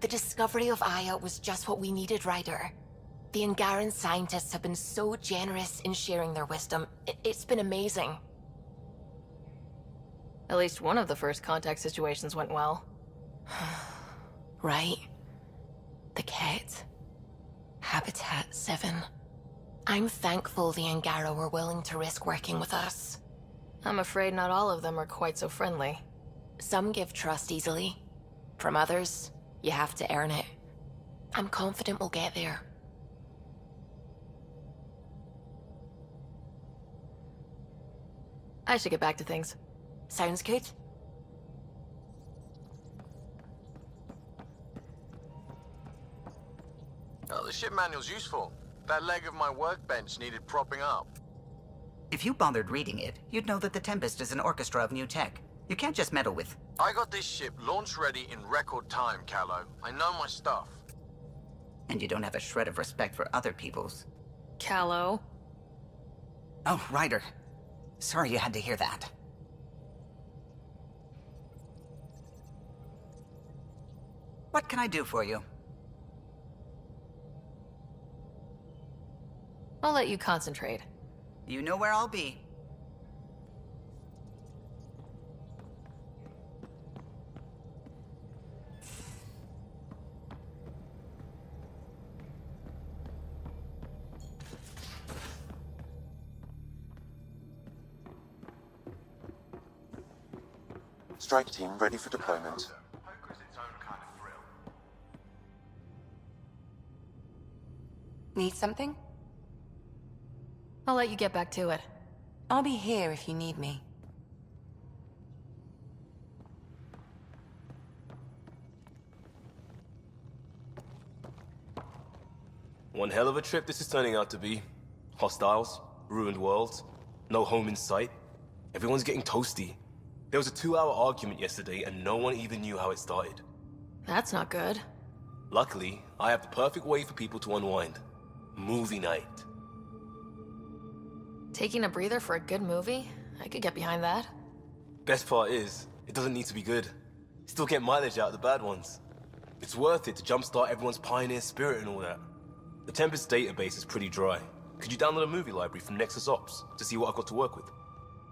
The discovery of Aya was just what we needed, Ryder. The Angaran scientists have been so generous in sharing their wisdom. It's been amazing. At least one of the first contact situations went well. Right. The Ket. Habitat 7. I'm thankful the Angara were willing to risk working with us. I'm afraid not all of them are quite so friendly. Some give trust easily. From others, you have to earn it. I'm confident we'll get there. I should get back to things. Sounds good. Oh, the ship manual's useful. That leg of my workbench needed propping up. If you bothered reading it, you'd know that the Tempest is an orchestra of new tech. You can't just meddle with... I got this ship launch ready in record time, Callow. I know my stuff. And you don't have a shred of respect for other people's. Callow. Oh, Ryder. Sorry you had to hear that. What can I do for you? I'll let you concentrate. You know where I'll be. Strike team ready for deployment. Need something? I'll let you get back to it. I'll be here if you need me. One hell of a trip this is turning out to be. Hostiles, ruined worlds, no home in sight. Everyone's getting toasty. There was a 2-hour argument yesterday and no one even knew how it started. That's not good. Luckily, I have the perfect way for people to unwind. Movie night. Taking a breather for a good movie? I could get behind that. Best part is, it doesn't need to be good. Still get mileage out of the bad ones. It's worth it to jumpstart everyone's pioneer spirit and all that. The Tempest database is pretty dry. Could you download a movie library from Nexus Ops to see what I've got to work with?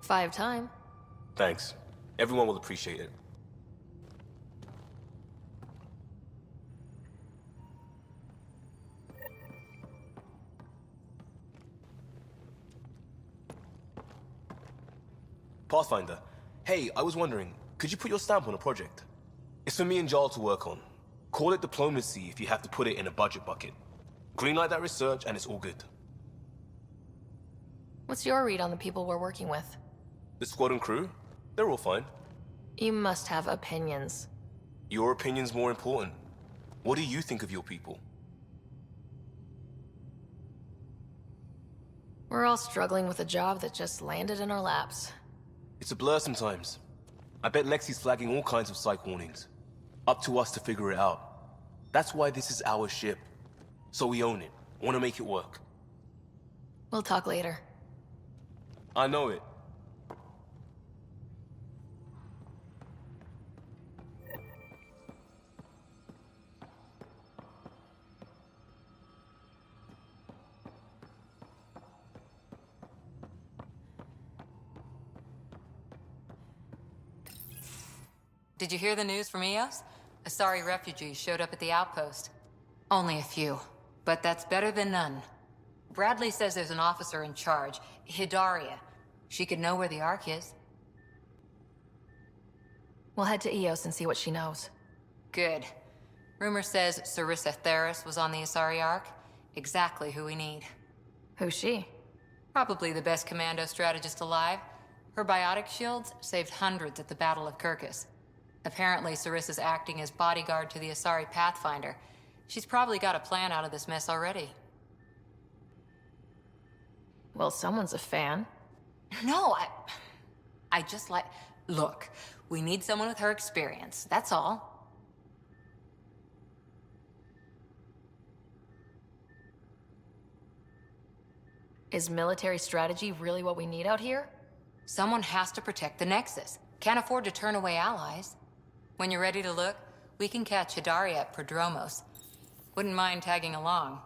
5 time. Thanks. Everyone will appreciate it. Pathfinder. Hey, I was wondering, could you put your stamp on a project? It's for me and Jarl to work on. Call it diplomacy if you have to put it in a budget bucket. Greenlight that research and it's all good. What's your read on the people we're working with? The squad and crew? They're all fine. You must have opinions. Your opinion's more important. What do you think of your people? We're all struggling with a job that just landed in our laps. It's a blur sometimes. I bet Lexi's flagging all kinds of psych warnings. Up to us to figure it out. That's why this is our ship. So we own it. Want to make it work. We'll talk later. I know it. Did you hear the news from Eos? Asari refugees showed up at the outpost. Only a few, but that's better than none. Bradley says there's an officer in charge, Hidaria. She could know where the Ark is. We'll head to Eos and see what she knows. Good. Rumor says Sarissa Theris was on the Asari Ark. Exactly who we need. Who's she? Probably the best commando strategist alive. Her biotic shields saved hundreds at the Battle of Kirkus. Apparently, Sarissa's acting as bodyguard to the Asari Pathfinder. She's probably got a plan out of this mess already. Well, someone's a fan. No, I just like... Look, we need someone with her experience, that's all. Is military strategy really what we need out here? Someone has to protect the Nexus. Can't afford to turn away allies. When you're ready to look, We can catch Hidari at Prodromos. Wouldn't mind tagging along.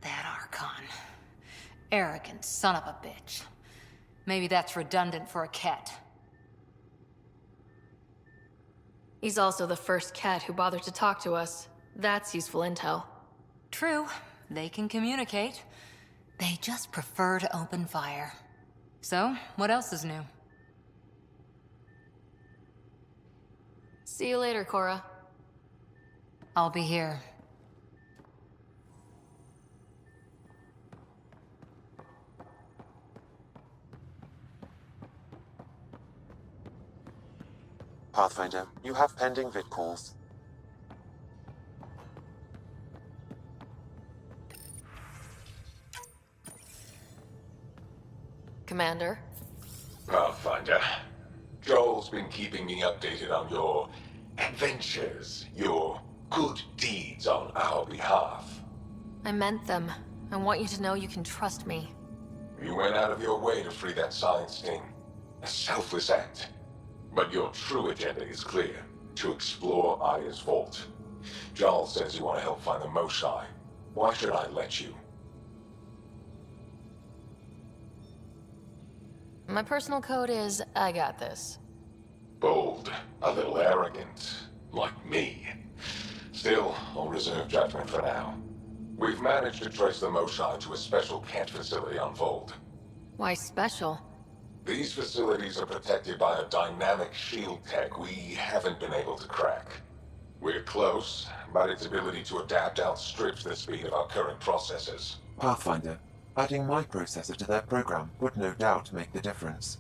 That Archon. Arrogant son of a bitch. Maybe that's redundant for a cat. He's also the first cat who bothered to talk to us. That's useful intel. True, they can communicate. They just prefer to open fire. So, what else is new? See you later, Cora. I'll be here. Pathfinder, you have pending vid calls. Commander. Pathfinder, Joel's been keeping me updated on your adventures, your good deeds on our behalf. I meant them. I want you to know you can trust me. You went out of your way to free that science thing. A selfless act. But your true agenda is clear. To explore Aya's vault. Joel says you want to help find the Moshae. Why should I let you? My personal code is, I got this. Bold, a little arrogant, like me. Still, I'll reserve judgment for now. We've managed to trace the Moshae to a special cat facility on Vold. Why special? These facilities are protected by a dynamic shield tech we haven't been able to crack. We're close, but its ability to adapt outstrips the speed of our current processors. Pathfinder, adding my processor to their program would no doubt make the difference.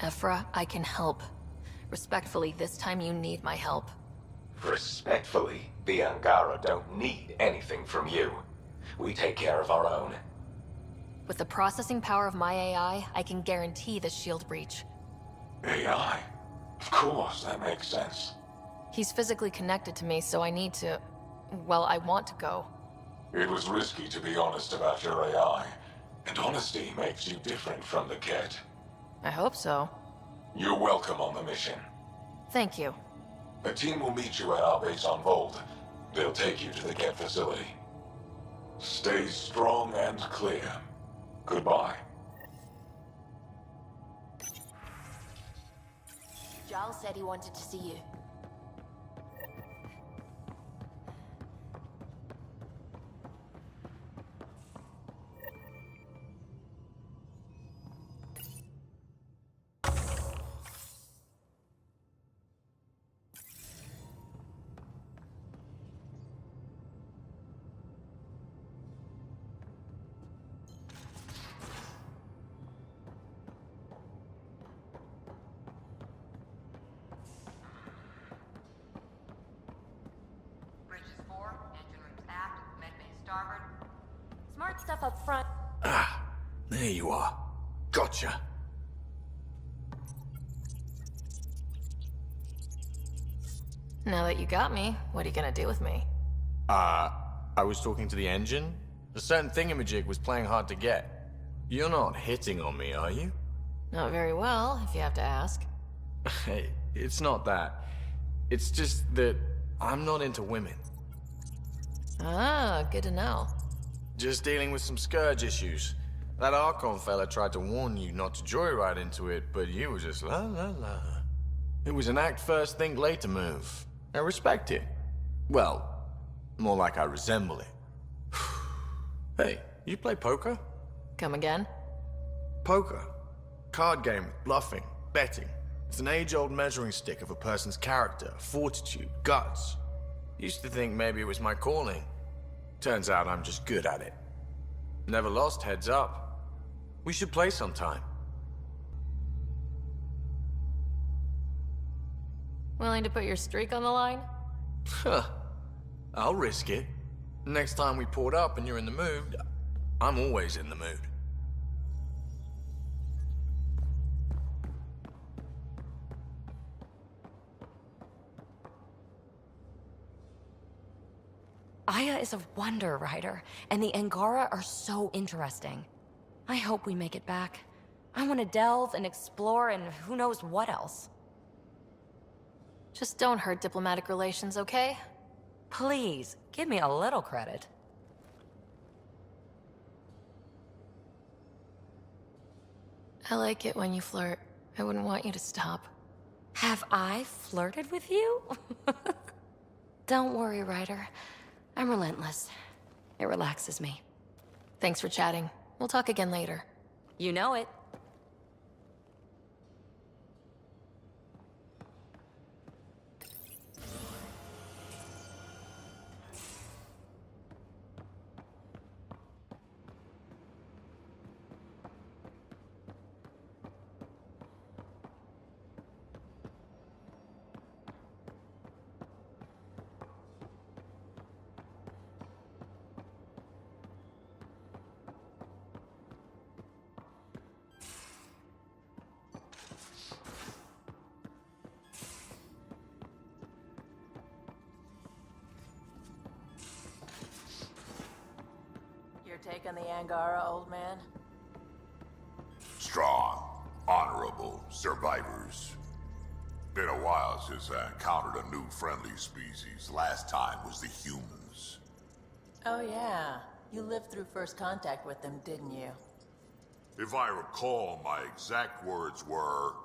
Ephra, I can help. Respectfully, this time you need my help. Respectfully, the Angara don't need anything from you. We take care of our own. With the processing power of my AI, I can guarantee the shield breach. AI? Of course, that makes sense. He's physically connected to me, so I need to... well, I want to go. It was risky to be honest about your AI, and honesty makes you different from the cat. I hope so. You're welcome on the mission. Thank you. A team will meet you at our base on Vold. They'll take you to the cat facility. Stay strong and clear. Goodbye. Giles said he wanted to see you. Bridges 4, engine rooms aft, med bay starboard. Smart stuff up front. Ah, there you are. Gotcha. Now that you got me, what are you gonna do with me? I was talking to the engine. A certain thingamajig was playing hard to get. You're not hitting on me, are you? Not very well, if you have to ask. Hey, it's not that. It's just that I'm not into women. Ah, good to know. Just dealing with some scourge issues. That Archon fella tried to warn you not to joyride into it, but you were just la la la. It was an act first, think later move. I respect it. Well, more like I resemble it. Hey, you play poker? Come again? Poker. Card game with bluffing, betting. It's an age-old measuring stick of a person's character, fortitude, guts. Used to think maybe it was my calling. Turns out I'm just good at it. Never lost, heads up. We should play sometime. Willing to put your streak on the line? Huh. I'll risk it. Next time we port up and you're in the mood, I'm always in the mood. Aya is a wonder, Ryder, and the Angara are so interesting. I hope we make it back. I want to delve and explore and who knows what else. Just don't hurt diplomatic relations, okay? Please, give me a little credit. I like it when you flirt. I wouldn't want you to stop. Have I flirted with you? Don't worry, Ryder. I'm relentless. It relaxes me. Thanks for chatting. We'll talk again later. You know it. Your take on the Angara, old man? Strong, honorable survivors. Been a while since I encountered a new friendly species. Last time was the humans. Oh yeah, you lived through first contact with them, didn't you? If I recall, my exact words were,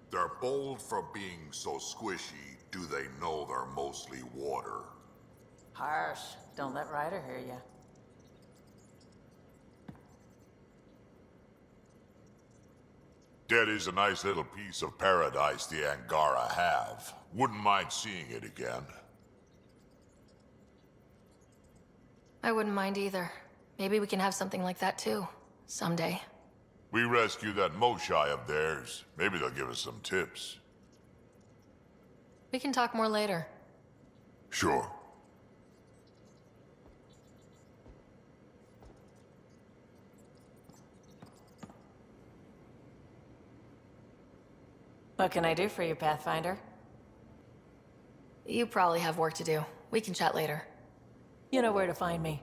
"They're bold for being so squishy, do they know they're mostly water?" Harsh. Don't let Ryder hear you. That is a nice little piece of paradise the Angara have. Wouldn't mind seeing it again. I wouldn't mind either. Maybe we can have something like that too. Someday. We rescue that Moshai of theirs. Maybe they'll give us some tips. We can talk more later. Sure. What can I do for you, Pathfinder? You probably have work to do. We can chat later. You know where to find me.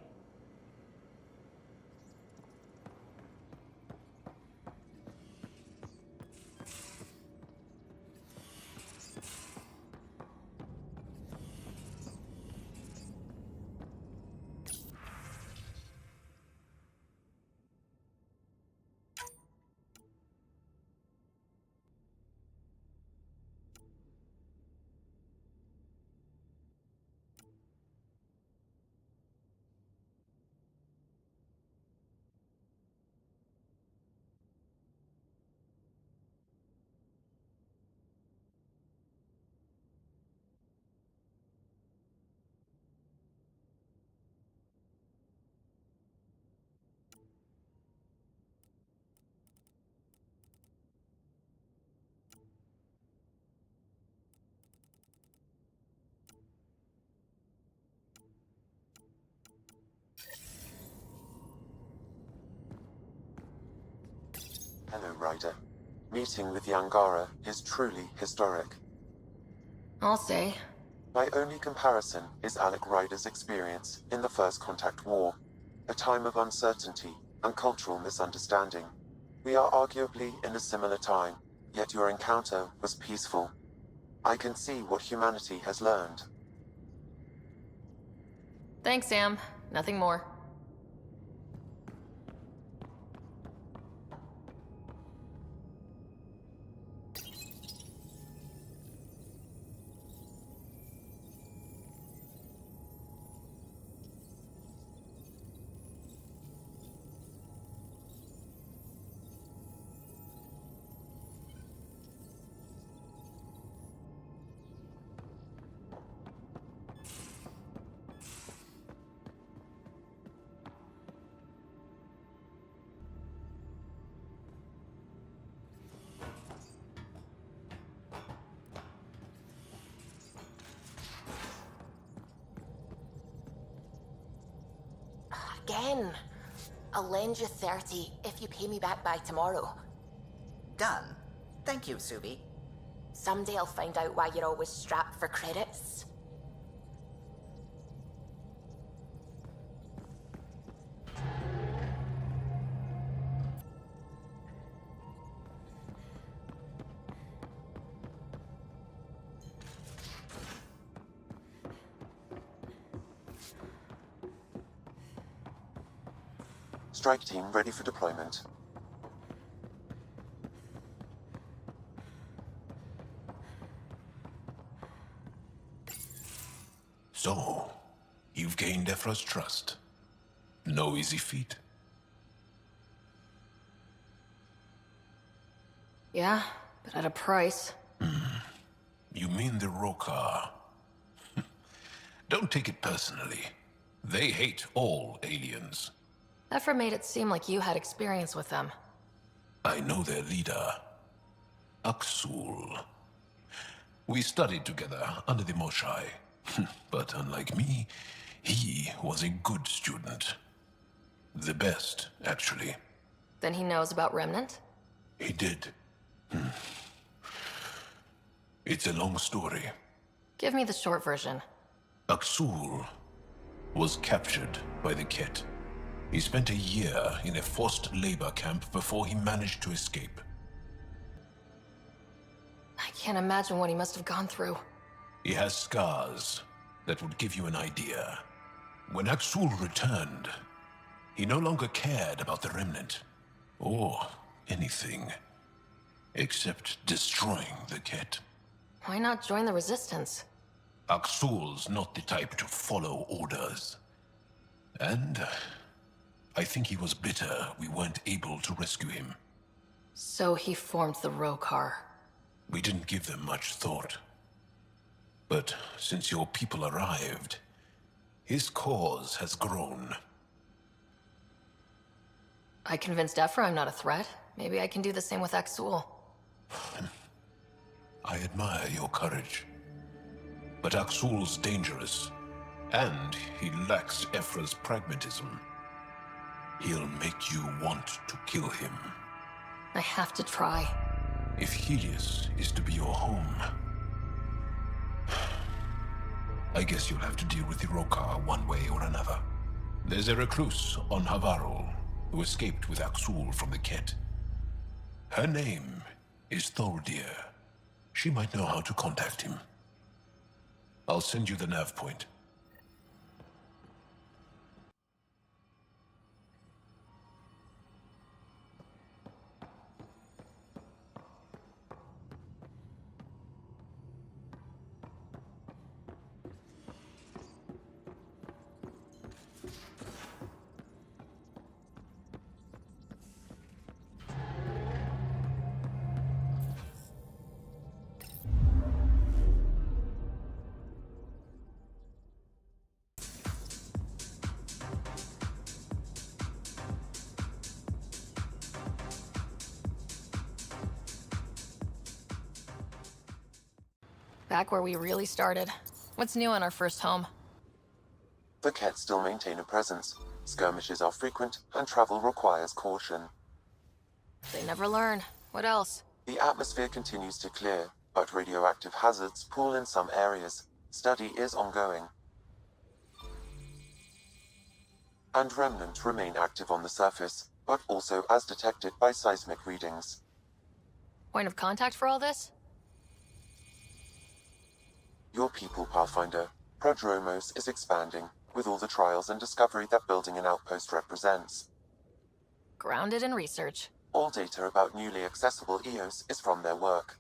Hello, Ryder. Meeting with the Angara is truly historic. I'll say. My only comparison is Alec Ryder's experience in the First Contact War, a time of uncertainty and cultural misunderstanding. We are arguably in a similar time, yet your encounter was peaceful. I can see what humanity has learned. Thanks, Sam. Nothing more. Again. I'll lend you 30 if you pay me back by tomorrow. Done. Thank you, Subi. Someday I'll find out why you're always strapped for credits. Strike team ready for deployment. So, you've gained Ephra's trust. No easy feat. Yeah, but at a price. You mean the Rokar? Don't take it personally. They hate all aliens. Ephra made it seem like you had experience with them. I know their leader, Aksul. We studied together under the Moshai. But unlike me, he was a good student. The best, actually. Then he knows about Remnant? He did. It's a long story. Give me the short version. Aksul was captured by the Ket. He spent a year in a forced labor camp before he managed to escape. I can't imagine what he must have gone through. He has scars that would give you an idea. When Aksul returned, he no longer cared about the Remnant, or anything, except destroying the Ket. Why not join the Resistance? Aksul's not the type to follow orders. And I think he was bitter we weren't able to rescue him. So he formed the Rokar. We didn't give them much thought. But since your people arrived, his cause has grown. I convinced Ephra I'm not a threat. Maybe I can do the same with Aksul. I admire your courage. But Aksul's dangerous, and he lacks Ephra's pragmatism. He'll make you want to kill him. I have to try. If Helios is to be your home, I guess you'll have to deal with the Rokar one way or another. There's a recluse on Havarul who escaped with Aksul from the Ket. Her name is Thordir. She might know how to contact him. I'll send you the nav point. Back where we really started. What's new in our first home? The Ket still maintain a presence. Skirmishes are frequent, and travel requires caution. They never learn. What else? The atmosphere continues to clear, but radioactive hazards pool in some areas. Study is ongoing. And Remnant remain active on the surface, but also as detected by seismic readings. Point of contact for all this? Your people, Pathfinder. Prodromos is expanding, with all the trials and discovery that building an outpost represents. Grounded in research. All data about newly accessible EOS is from their work.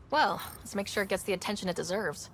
Well, let's make sure it gets the attention it deserves.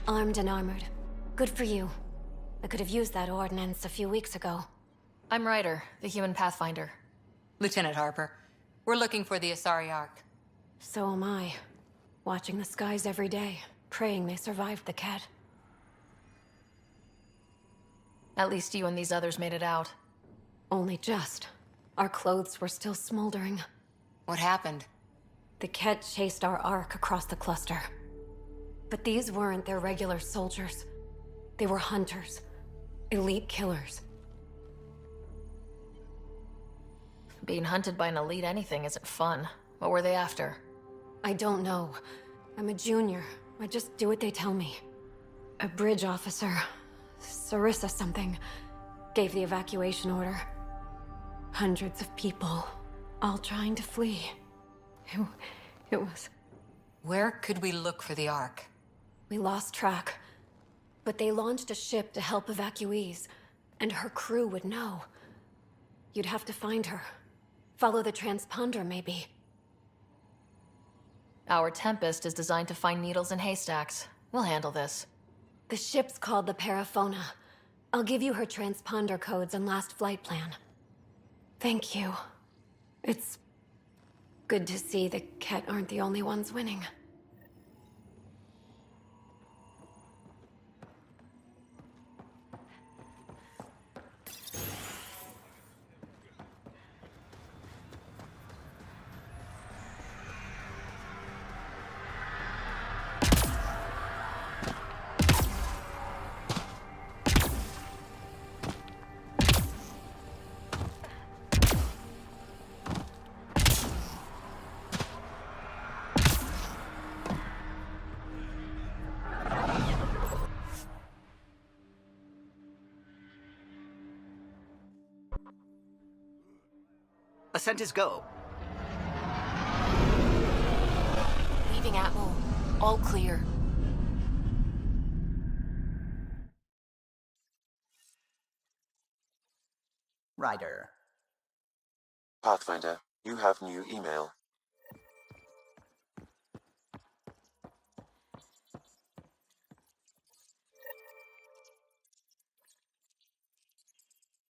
Armed and armored. Good for you. I could have used that ordnance a few weeks ago. I'm Ryder, the human Pathfinder. Lieutenant Harper, we're looking for the Asari Ark. So am I. Watching the skies every day, praying they survived the cat. At least you and these others made it out. Only just. Our clothes were still smoldering. What happened? The Ket chased our Ark across the cluster. But these weren't their regular soldiers. They were hunters. Elite killers. Being hunted by an elite anything isn't fun. What were they after? I don't know. I'm a junior. I just do what they tell me. A bridge officer, Sarissa something, gave the evacuation order. Hundreds of people, all trying to flee. It was... Where could we look for the Ark? We lost track. But they launched a ship to help evacuees, and her crew would know. You'd have to find her. Follow the transponder, maybe. Our Tempest is designed to find needles in haystacks. We'll handle this. The ship's called the Paraphona. I'll give you her transponder codes and last flight plan. Thank you. It's good to see the Ket aren't the only ones winning. Ascent is go. Leaving Atmo. All clear. Ryder. Pathfinder, you have new email.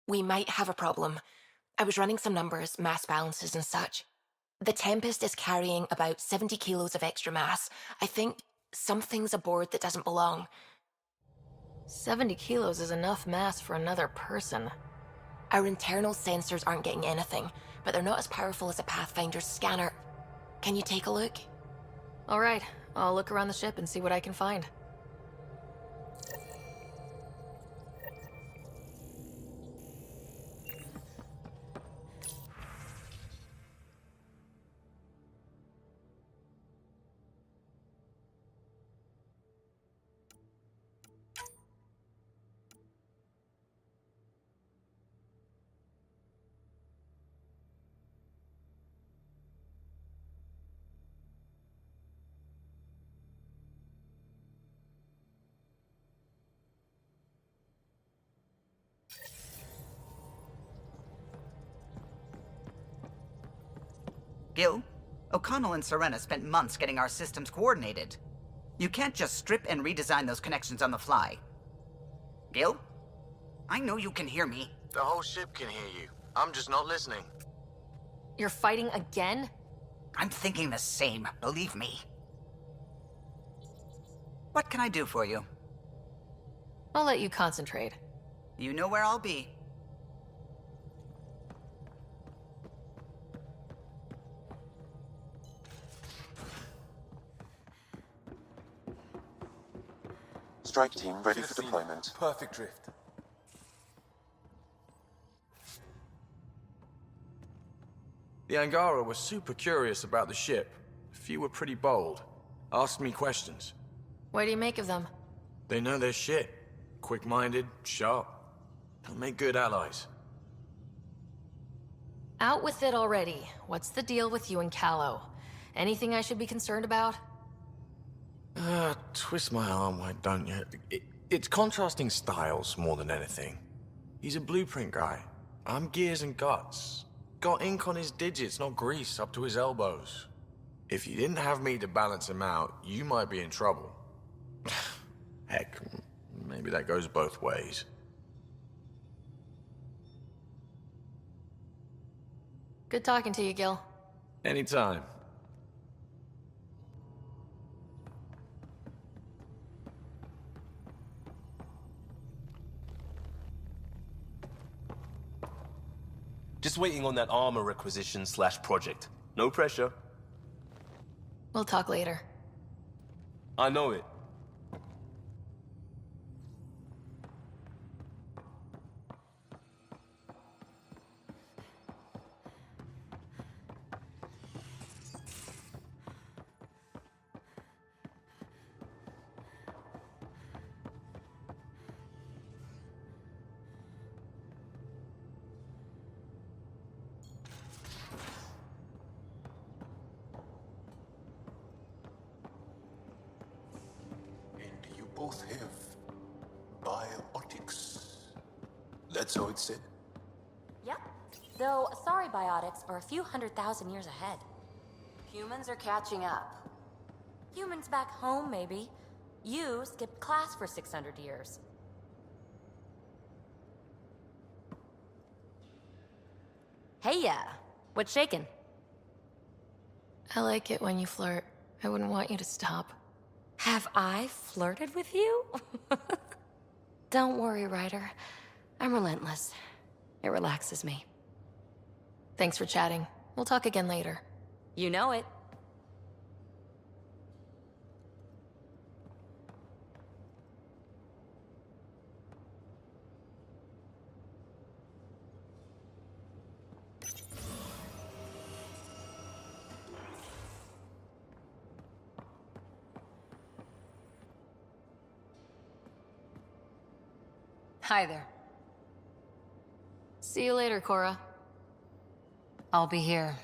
We might have a problem. I was running some numbers, mass balances and such. The Tempest is carrying about 70 kilos of extra mass. I think something's aboard that doesn't belong. 70 kilos is enough mass for another person. Our internal sensors aren't getting anything, but they're not as powerful as a Pathfinder's scanner. Can you take a look? All right, I'll look around the ship and see what I can find. Gil, O'Connell and Serena spent months getting our systems coordinated. You can't just strip and redesign those connections on the fly. Gil? I know you can hear me. The whole ship can hear you. I'm just not listening. You're fighting again? I'm thinking the same, believe me. What can I do for you? I'll let you concentrate. You know where I'll be. Strike team ready for deployment. Perfect drift. The Angara were super curious about the ship. A few were pretty bold. Asked me questions. What do you make of them? They know their shit. Quick-minded, sharp. They'll make good allies. Out with it already. What's the deal with you and Callow? Anything I should be concerned about? Twist my arm, why don't you? It's contrasting styles more than anything. He's a blueprint guy. I'm gears and guts. Got ink on his digits, not grease up to his elbows. If you didn't have me to balance him out, you might be in trouble. Heck, maybe that goes both ways. Good talking to you, Gil. Anytime. Just waiting on that armor requisition / project. No pressure. We'll talk later. I know it. And you both have biotics. That's how it's said. Yep. Though, sorry biotics are a few 100,000 years ahead. Humans are catching up. Humans back home, maybe. You skipped class for 600 years. Hey, yeah. What's shaking? I like it when you flirt. I wouldn't want you to stop. Have I flirted with you? Don't worry, Ryder. I'm relentless. It relaxes me. Thanks for chatting. We'll talk again later. You know it. Hi there. See you later, Cora. I'll be here.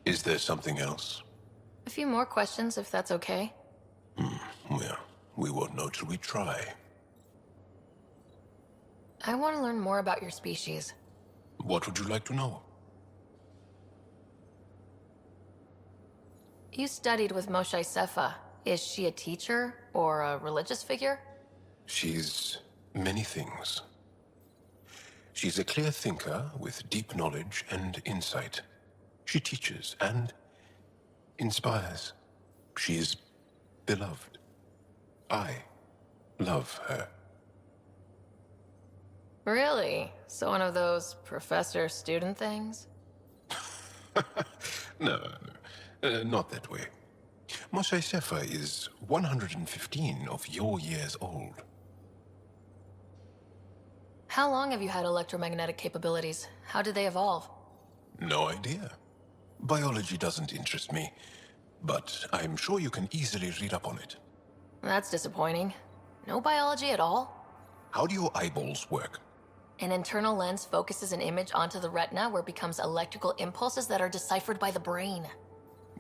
Is there something else? A few more questions, if that's okay. Well, we won't know till we try. I want to learn more about your species. What would you like to know? You studied with Moshe Sefa. Is she a teacher or a religious figure? She's many things. She's a clear thinker with deep knowledge and insight. She teaches and inspires. She is beloved. I love her. Really? So one of those professor-student things? No, not that way. Moshe Sefa is 115 of your years old. How long have you had electromagnetic capabilities? How did they evolve? No idea. Biology doesn't interest me, but I'm sure you can easily read up on it. That's disappointing. No biology at all? How do your eyeballs work? An internal lens focuses an image onto the retina where it becomes electrical impulses that are deciphered by the brain.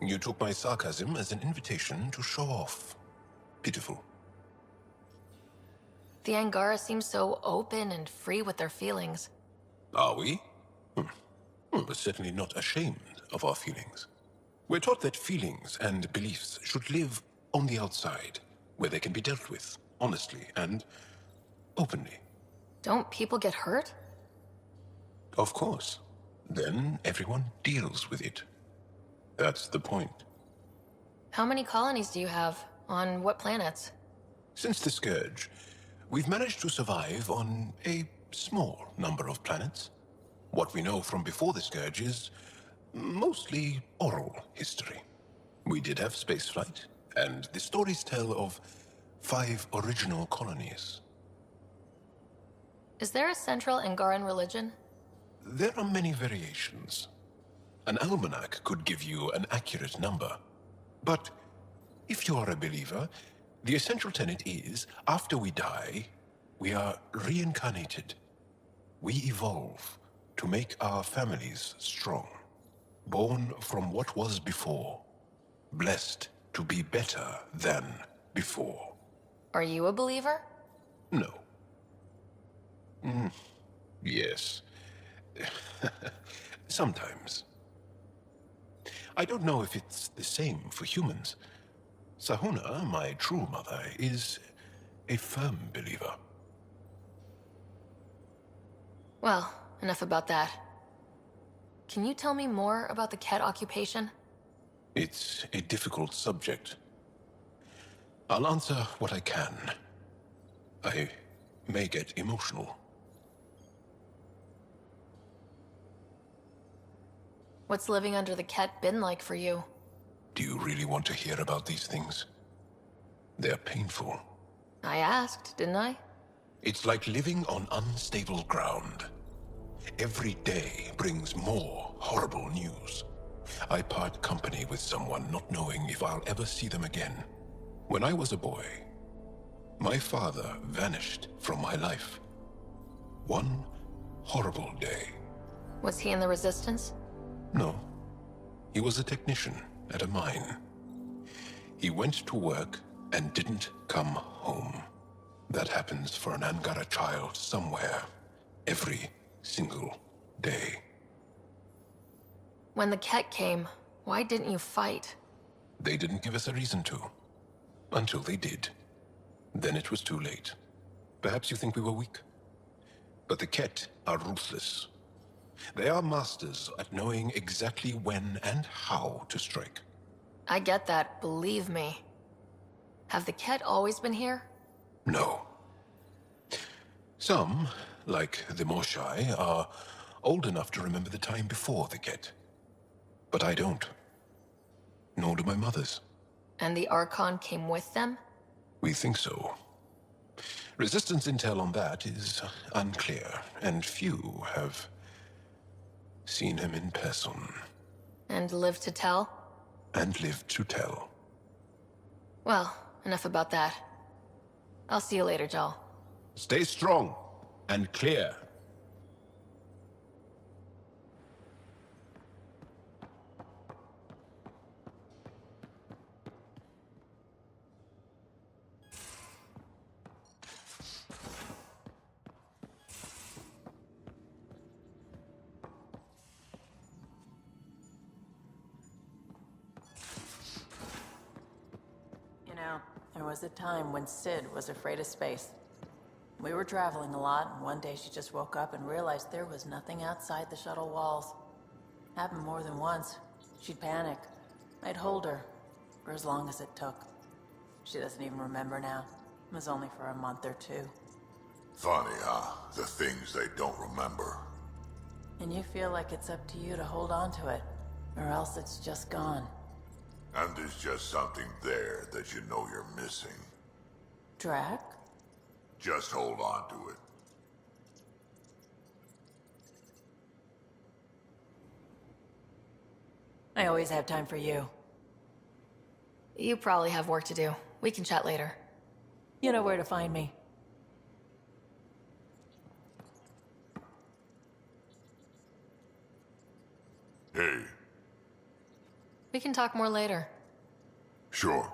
You took my sarcasm as an invitation to show off. Pitiful. The Angara seem so open and free with their feelings. Are we? We're certainly not ashamed of our feelings. We're taught that feelings and beliefs should live on the outside, where they can be dealt with, honestly and openly. Don't people get hurt? Of course. Then everyone deals with it. That's the point. How many colonies do you have? On what planets? Since the Scourge, we've managed to survive on a small number of planets. What we know from before the Scourge is mostly oral history. We did have spaceflight, and the stories tell of 5 original colonies. Is there a central Angaran religion? There are many variations. An almanac could give you an accurate number. But if you are a believer, the essential tenet is, after we die, we are reincarnated. We evolve to make our families strong. Born from what was before. Blessed to be better than before. Are you a believer? No. Yes. Sometimes. I don't know if it's the same for humans. Sahuna, my true mother, is a firm believer. Well, enough about that. Can you tell me more about the Ket occupation? It's a difficult subject. I'll answer what I can. I may get emotional. What's living under the Ket been like for you? Do you really want to hear about these things? They're painful. I asked, didn't I? It's like living on unstable ground. Every day brings more horrible news. I part company with someone not knowing if I'll ever see them again. When I was a boy, my father vanished from my life. One horrible day. Was he in the Resistance? No. He was a technician at a mine. He went to work and didn't come home. That happens for an Angara child somewhere, every single day. When the Ket came, why didn't you fight? They didn't give us a reason to. Until they did. Then it was too late. Perhaps you think we were weak. But the Ket are ruthless. They are masters at knowing exactly when and how to strike. I get that, believe me. Have the Ket always been here? No. Some, like the Moshai, are old enough to remember the time before the Ket. But I don't. Nor do my mothers. And the Archon came with them? We think so. Resistance intel on that is unclear, and few have seen him in person. And lived to tell? And lived to tell. Well, enough about that. I'll see you later, Jal. Stay strong and clear. You know, there was a time when Sid was afraid of space. We were traveling a lot, and one day she just woke up and realized there was nothing outside the shuttle walls. Happened more than once. She'd panic. I'd hold her, for as long as it took. She doesn't even remember now. It was only for a month or two. Funny, huh? The things they don't remember. And you feel like it's up to you to hold on to it, or else it's just gone. And there's just something there that you know you're missing. Drac? Just hold on to it. I always have time for you. You probably have work to do. We can chat later. You know where to find me. Hey. We can talk more later. Sure.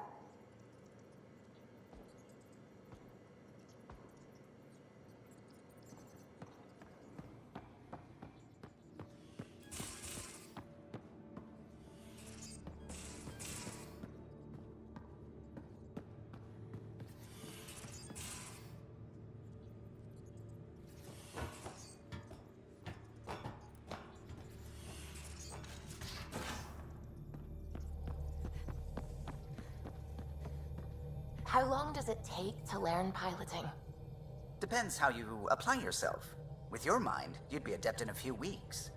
How long does it take to learn piloting? Depends how you apply yourself. With your mind, you'd be adept in a few weeks.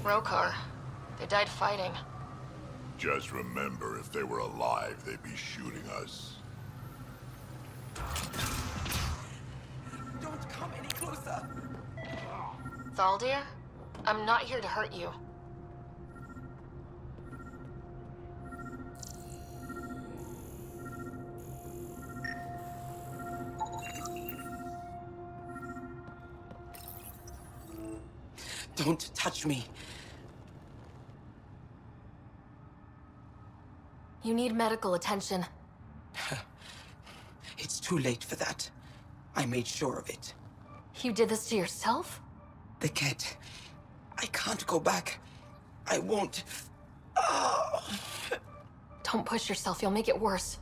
Rokar. They died fighting. Just remember, if they were alive, they'd be shooting us. Don't come any closer! Thaldir? I'm not here to hurt you. Don't touch me. You need medical attention. It's too late for that. I made sure of it. You did this to yourself? The cat. I can't go back. I won't. Don't push yourself, you'll make it worse.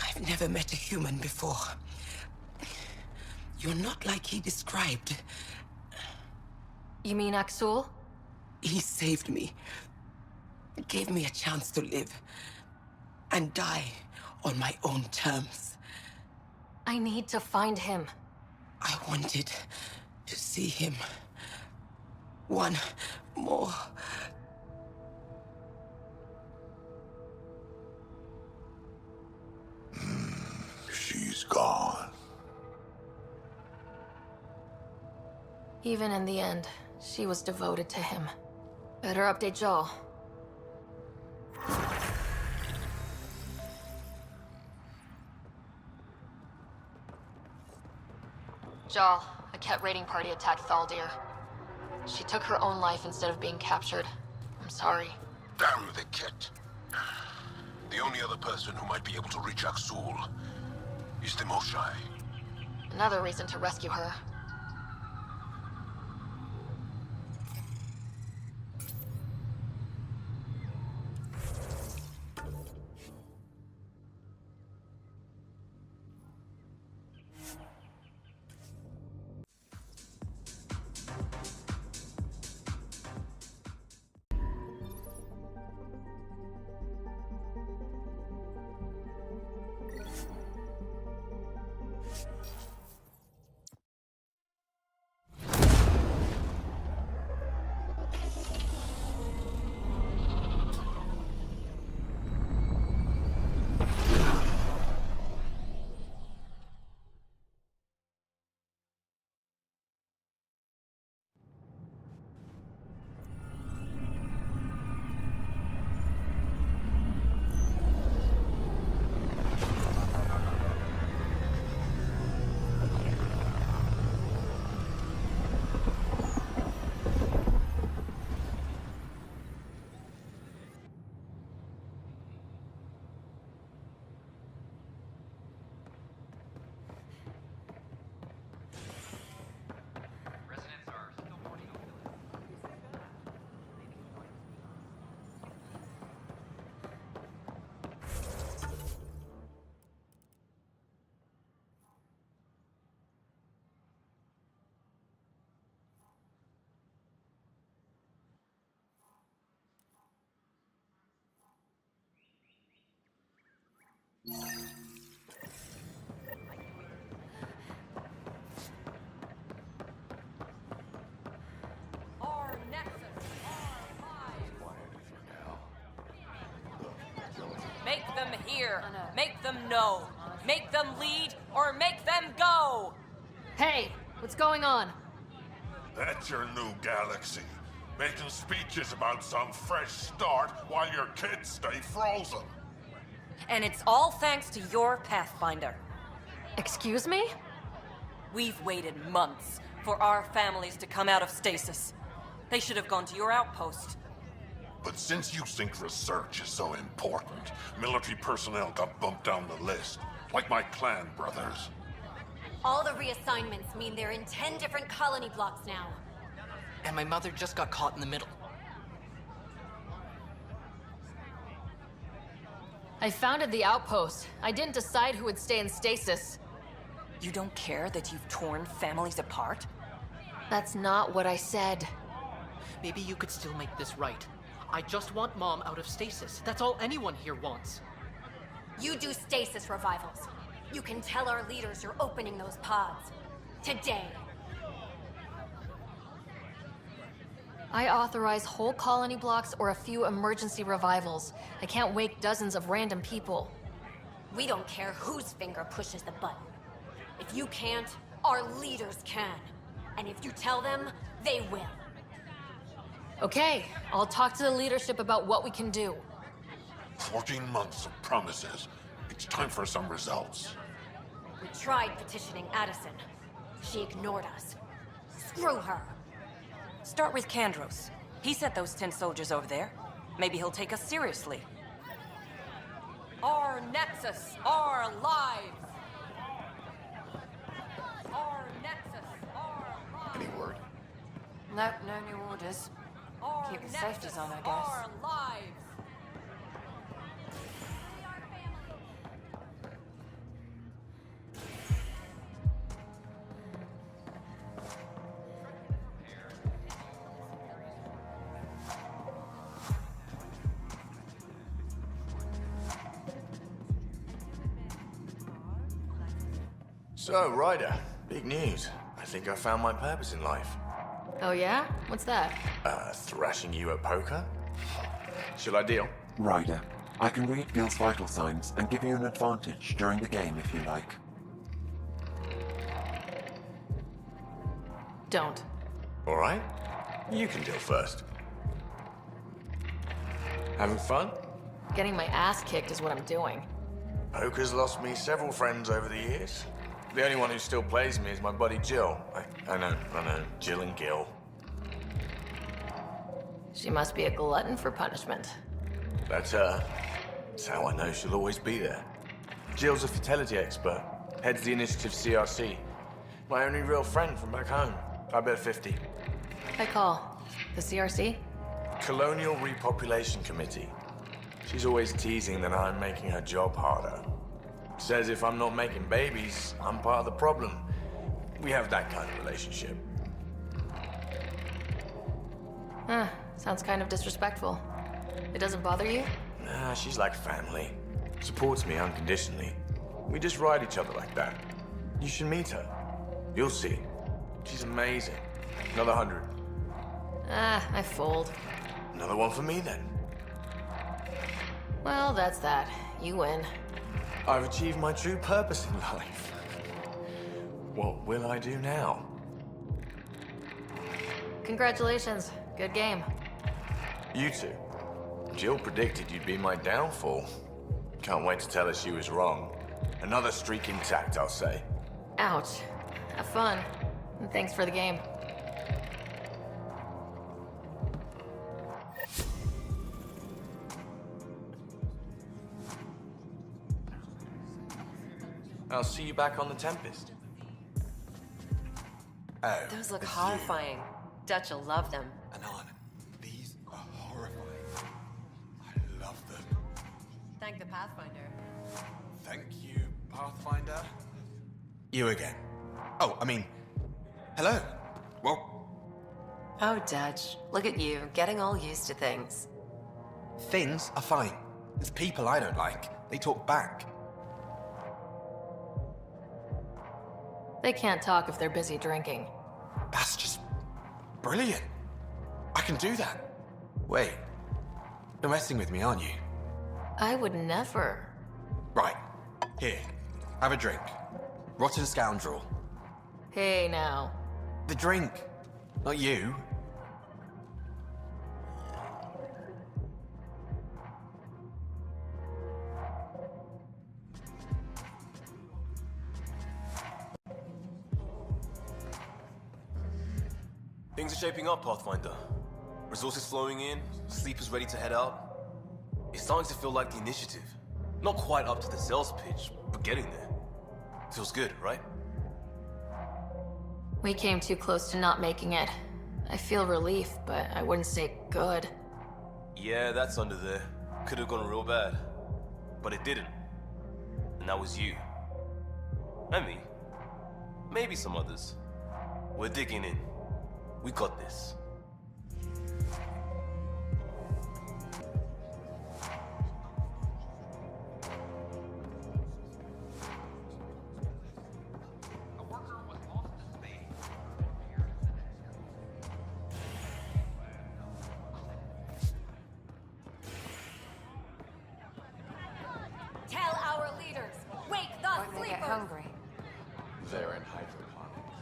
I've never met a human before. You're not like he described. You mean Aksul? He saved me. Gave me a chance to live. And die on my own terms. I need to find him. I wanted to see him. One more. She's gone. Even in the end, she was devoted to him. Better update Jal. Jal, a Ket raiding party attacked Thaldir. She took her own life instead of being captured. I'm sorry. Damn the Ket. The only other person who might be able to reach Aksul is the Moshai. Another reason to rescue her. Make them hear. Make them know. Make them lead or make them go. Hey, what's going on? That's your new galaxy. Making speeches about some fresh start while your kids stay frozen. And it's all thanks to your Pathfinder. Excuse me? We've waited months for our families to come out of stasis. They should have gone to your outpost. But since you think research is so important, military personnel got bumped down the list, like my clan brothers. All the reassignments mean they're in 10 different colony blocks now. And my mother just got caught in the middle. I founded the outpost. I didn't decide who would stay in stasis. You don't care that you've torn families apart? That's not what I said. Maybe you could still make this right. I just want Mom out of stasis. That's all anyone here wants. You do stasis revivals. You can tell our leaders you're opening those pods. Today. I authorize whole colony blocks or a few emergency revivals. I can't wake dozens of random people. We don't care whose finger pushes the button. If you can't, our leaders can. And if you tell them, they will. Okay, I'll talk to the leadership about what we can do. 14 months of promises. It's time for some results. We tried petitioning Addison. She ignored us. Screw her. Start with Kandros. He sent those 10 soldiers over there. Maybe he'll take us seriously. Our Nexus, our lives! Our Nexus, our lives! Any word? Nope, no new orders. Our Keep the Nexus, safeties on, I guess. our lives! So, Ryder, big news. I think I found my purpose in life. Oh yeah? What's that? Thrashing you at poker? Shall I deal? Ryder, I can read Gil's vital signs and give you an advantage during the game if you like. Don't. All right. You can deal first. Having fun? Getting my ass kicked is what I'm doing. Poker's lost me several friends over the years. The only one who still plays me is my buddy Jill. I know, Jill and Gil. She must be a glutton for punishment. That's her. That's how I know she'll always be there. Jill's a fertility expert, heads the initiative CRC. My only real friend from back home. I bet 50. I call. The CRC? Colonial Repopulation Committee. She's always teasing that I'm making her job harder. Says if I'm not making babies, I'm part of the problem. We have that kind of relationship. Huh, sounds kind of disrespectful. It doesn't bother you? Nah, she's like family. Supports me unconditionally. We just ride each other like that. You should meet her. You'll see. She's amazing. Another 100. I fold. Another one for me then. Well, that's that. You win. I've achieved my true purpose in life. What will I do now? Congratulations. Good game. You two. Jill predicted you'd be my downfall. Can't wait to tell her she was wrong. Another streak intact, I'll say. Ouch. Have fun. And thanks for the game. I'll see you back on the Tempest. Oh. Those look horrifying. Dutch will love them. Anon, these are horrifying. I love them. Thank the Pathfinder. Thank you, Pathfinder. You again. Oh, I mean, hello. Well, Oh, Dutch. Look at you, getting all used to things. things are fine. There's people I don't like. They talk back. They can't talk if they're busy drinking. That's just brilliant. I can do that. Wait, you're messing with me, aren't you? I would never. Right. Here, have a drink. Rotten scoundrel. Hey, now. The drink, not you. Things are shaping up, Pathfinder. Resources flowing in, sleepers ready to head out. It's starting to feel like the initiative. Not quite up to the sales pitch, but getting there. Feels good, right? We came too close to not making it. I feel relief, but I wouldn't say good. Yeah, that's under there. Could have gone real bad. But it didn't. And that was you. And me. Maybe some others. We're digging in. We got this. get hungry. They're in hydroponics.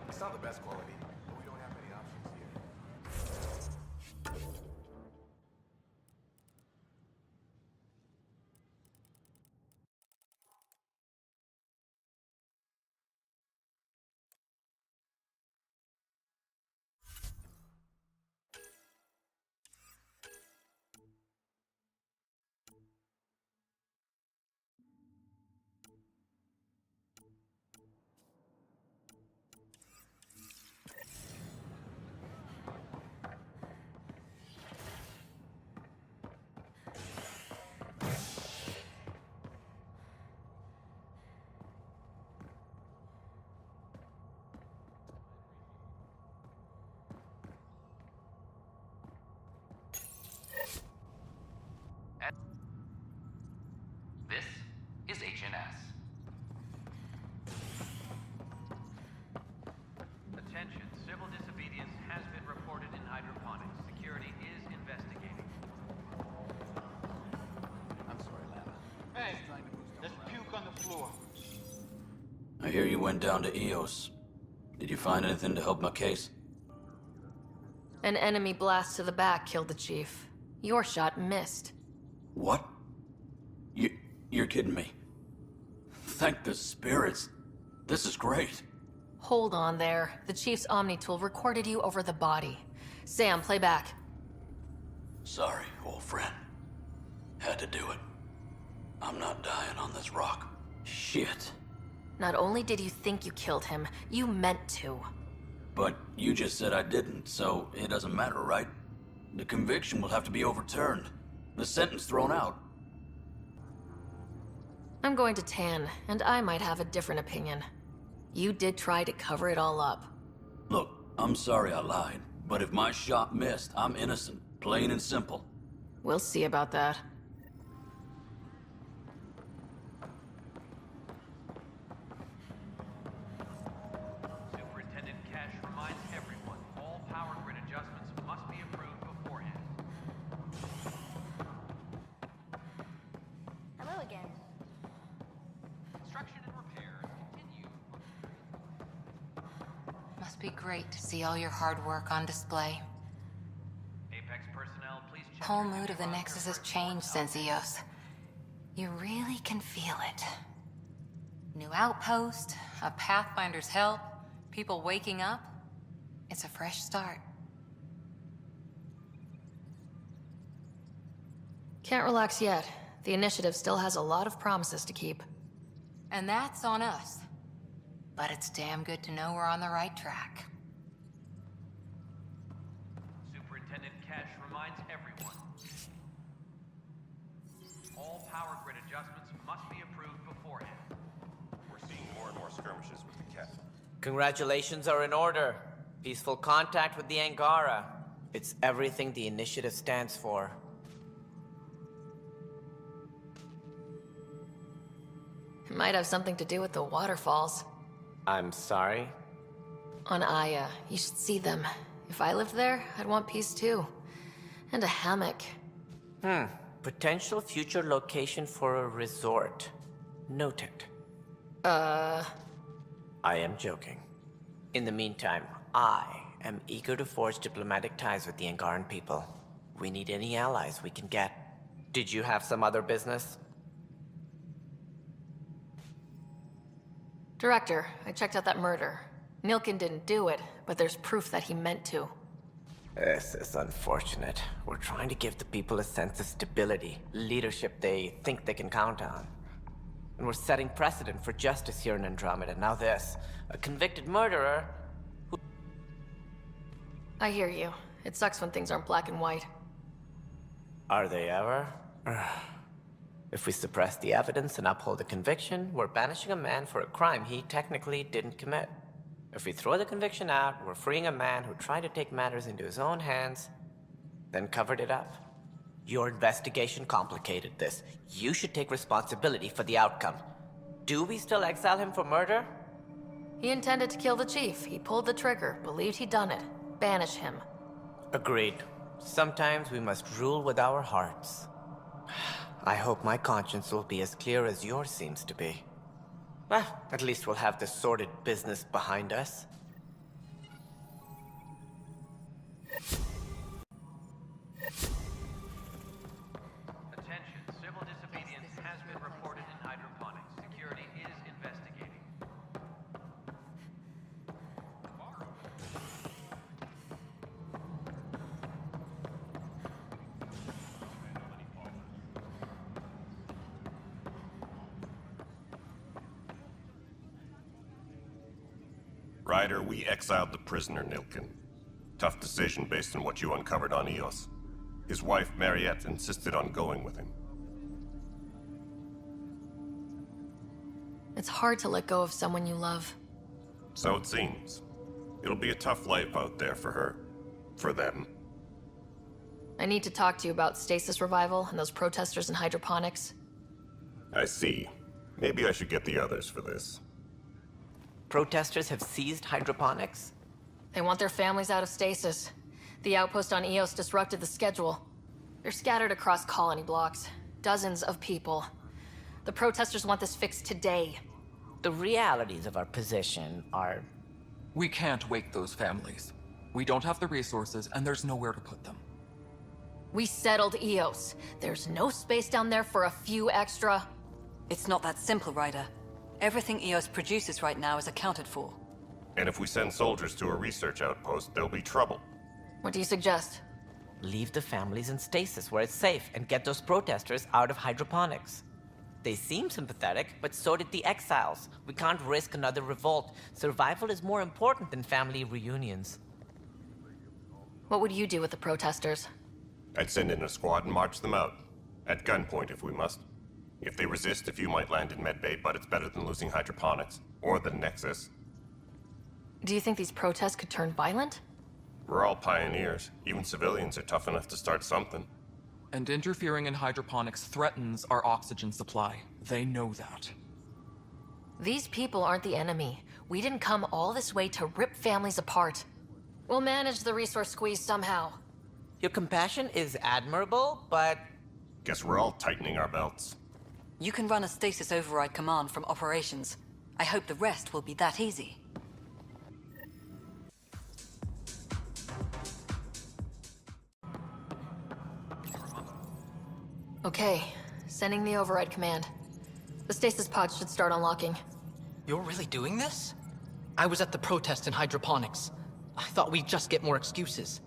It's not the best quality, but we don't have many options here. This is HNS. Attention, civil disobedience has been reported in hydroponics. Security is investigating. I'm sorry, Lava. Hey, there's puke on the floor. I hear you went down to EOS. Did you find anything to help my case? An enemy blast to the back killed the chief. Your shot missed. What? You're kidding me. Thank the spirits. This is great. Hold on there. The chief's Omni tool recorded you over the body. Sam, play back. Sorry, old friend. Had to do it. I'm not dying on this rock. Shit. Not only did you think you killed him, you meant to. But you just said I didn't, so it doesn't matter, right? The conviction will have to be overturned. The sentence thrown out. I'm going to Tan, and I might have a different opinion. You did try to cover it all up. Look, I'm sorry I lied, but if my shot missed, I'm innocent. Plain and simple. We'll see about that. Superintendent Cash reminds everyone, all power grid adjustments must be approved beforehand. Hello again. Construction and repairs continue. Must be great to see all your hard work on display. Apex personnel, please check. Whole mood of the Nexus has changed since EOS. You really can feel it. New outpost, a Pathfinder's help, people waking up. It's a fresh start. Can't relax yet. The initiative still has a lot of promises to keep. And that's on us. But it's damn good to know we're on the right track. Superintendent Cash reminds everyone, all power grid adjustments must be approved beforehand. We're seeing more and more skirmishes with the Ket. Congratulations are in order. Peaceful contact with the Angara. It's everything the initiative stands for. It might have something to do with the waterfalls. I'm sorry? On Aya, you should see them. If I lived there, I'd want peace too. And a hammock. Potential future location for a resort. Noted. I am joking. In the meantime, I am eager to forge diplomatic ties with the Angaran people. We need any allies we can get. Did you have some other business? Director, I checked out that murder. Nilkin didn't do it, but there's proof that he meant to. This is unfortunate. We're trying to give the people a sense of stability, leadership they think they can count on. And we're setting precedent for justice here in Andromeda. Now this, a convicted murderer who... I hear you. It sucks when things aren't black and white. Are they ever? If we suppress the evidence and uphold the conviction, we're banishing a man for a crime he technically didn't commit. If we throw the conviction out, we're freeing a man who tried to take matters into his own hands, then covered it up. Your investigation complicated this. You should take responsibility for the outcome. Do we still exile him for murder? He intended to kill the chief. He pulled the trigger, believed he'd done it. Banish him. Agreed. Sometimes we must rule with our hearts. I hope my conscience will be as clear as yours seems to be. Well, at least we'll have the sordid business behind us. Attention, civil disobedience has been reported in hydroponics. Security is investigating. Ryder, we exiled the prisoner Nilkin. Tough decision based on what you uncovered on Eos. His wife, Mariette, insisted on going with him. It's hard to let go of someone you love. So it seems. It'll be a tough life out there for her. For them. I need to talk to you about stasis revival and those protesters in hydroponics. I see. Maybe I should get the others for this. Protesters have seized hydroponics? They want their families out of stasis. The outpost on Eos disrupted the schedule. They're scattered across colony blocks. Dozens of people. The protesters want this fixed today. The realities of our position are... We can't wake those families. We don't have the resources, and there's nowhere to put them. We settled Eos. There's no space down there for a few extra... It's not that simple, Ryder. Everything Eos produces right now is accounted for. And if we send soldiers to a research outpost, there'll be trouble. What do you suggest? Leave the families in stasis where it's safe and get those protesters out of hydroponics. They seem sympathetic, but so did the exiles. We can't risk another revolt. Survival is more important than family reunions. What would you do with the protesters? I'd send in a squad and march them out. At gunpoint if we must. If they resist, a few might land in medbay, but it's better than losing hydroponics. Or the Nexus. Do you think these protests could turn violent? We're all pioneers. Even civilians are tough enough to start something. And interfering in hydroponics threatens our oxygen supply. They know that. These people aren't the enemy. We didn't come all this way to rip families apart. We'll manage the resource squeeze somehow. Your compassion is admirable, but... Guess we're all tightening our belts. You can run a stasis override command from operations. I hope the rest will be that easy. Okay, sending the override command. The stasis pod should start unlocking. You're really doing this? I was at the protest in hydroponics. I thought we'd just get more excuses.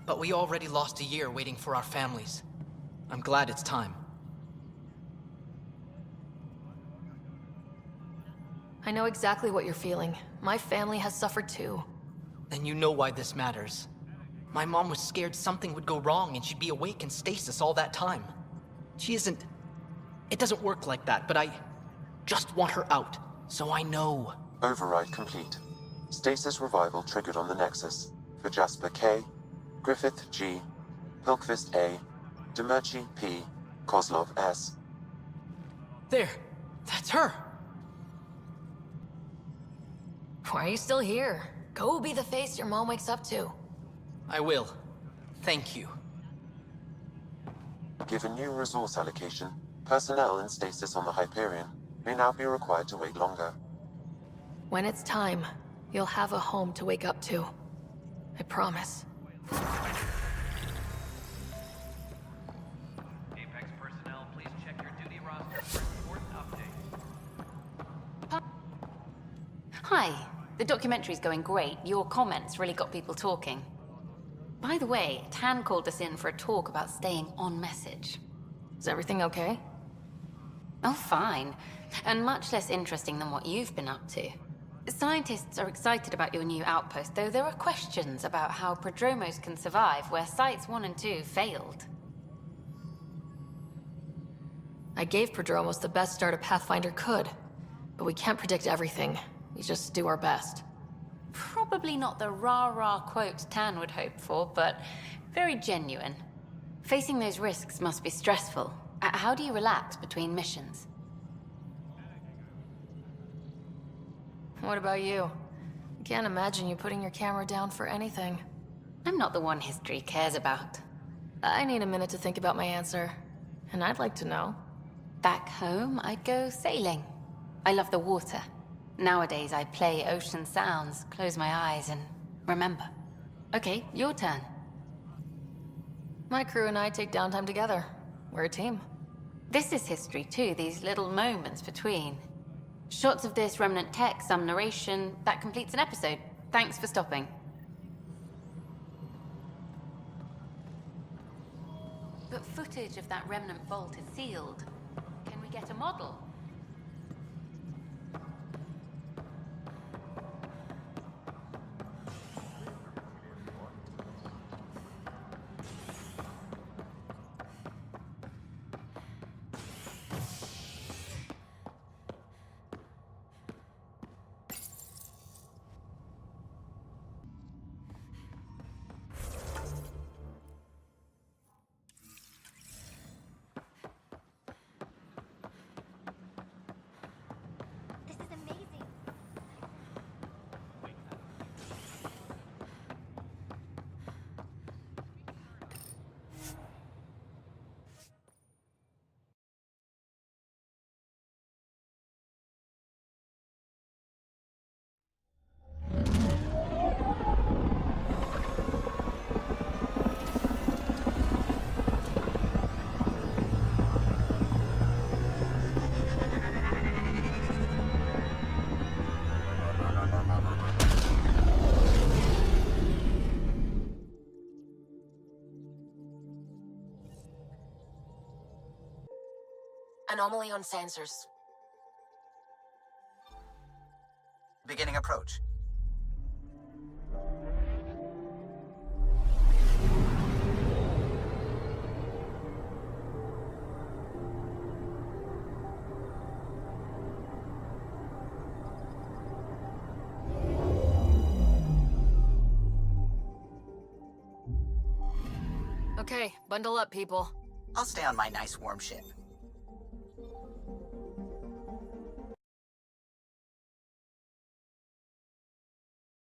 But we already lost a year waiting for our families. I'm glad it's time. I know exactly what you're feeling. My family has suffered too. Then you know why this matters. My mom was scared something would go wrong and she'd be awake in stasis all that time. She isn't... It doesn't work like that, but I just want her out, so I know. Override complete. Stasis revival triggered on the Nexus. For Jasper K, Griffith G, Hilkvist A, Demerchi P, Kozlov S. There! That's her! Why are you still here? Go be the face your mom wakes up to. I will. Thank you. Given new resource allocation, personnel in stasis on the Hyperion may now be required to wait longer. When it's time, you'll have a home to wake up to. I promise. Apex personnel, please check your duty roster for important updates. Hi. The documentary's going great. Your comments really got people talking. By the way, Tan called us in for a talk about staying on message. Is everything okay? Oh, fine. And much less interesting than what you've been up to. Scientists are excited about your new outpost, though there are questions about how prodromos can survive where Sites 1 and 2 failed. I gave Prodromos the best start a Pathfinder could, but we can't predict everything. We just do our best. Probably not the rah-rah quote Tan would hope for, but very genuine. Facing those risks must be stressful. How do you relax between missions? What about you? I can't imagine you putting your camera down for anything. I'm not the one history cares about. I need a minute to think about my answer. And I'd like to know. Back home, I'd go sailing. I love the water. Nowadays, I play ocean sounds, close my eyes, and remember. Okay, your turn. My crew and I take downtime together. We're a team. This is history too, these little moments between. Shots of this remnant tech, some narration, that completes an episode. Thanks for stopping. But footage of that remnant vault is sealed. Can we get a model? Anomaly on sensors. Beginning approach. Okay, bundle up, people. I'll stay on my nice warm ship.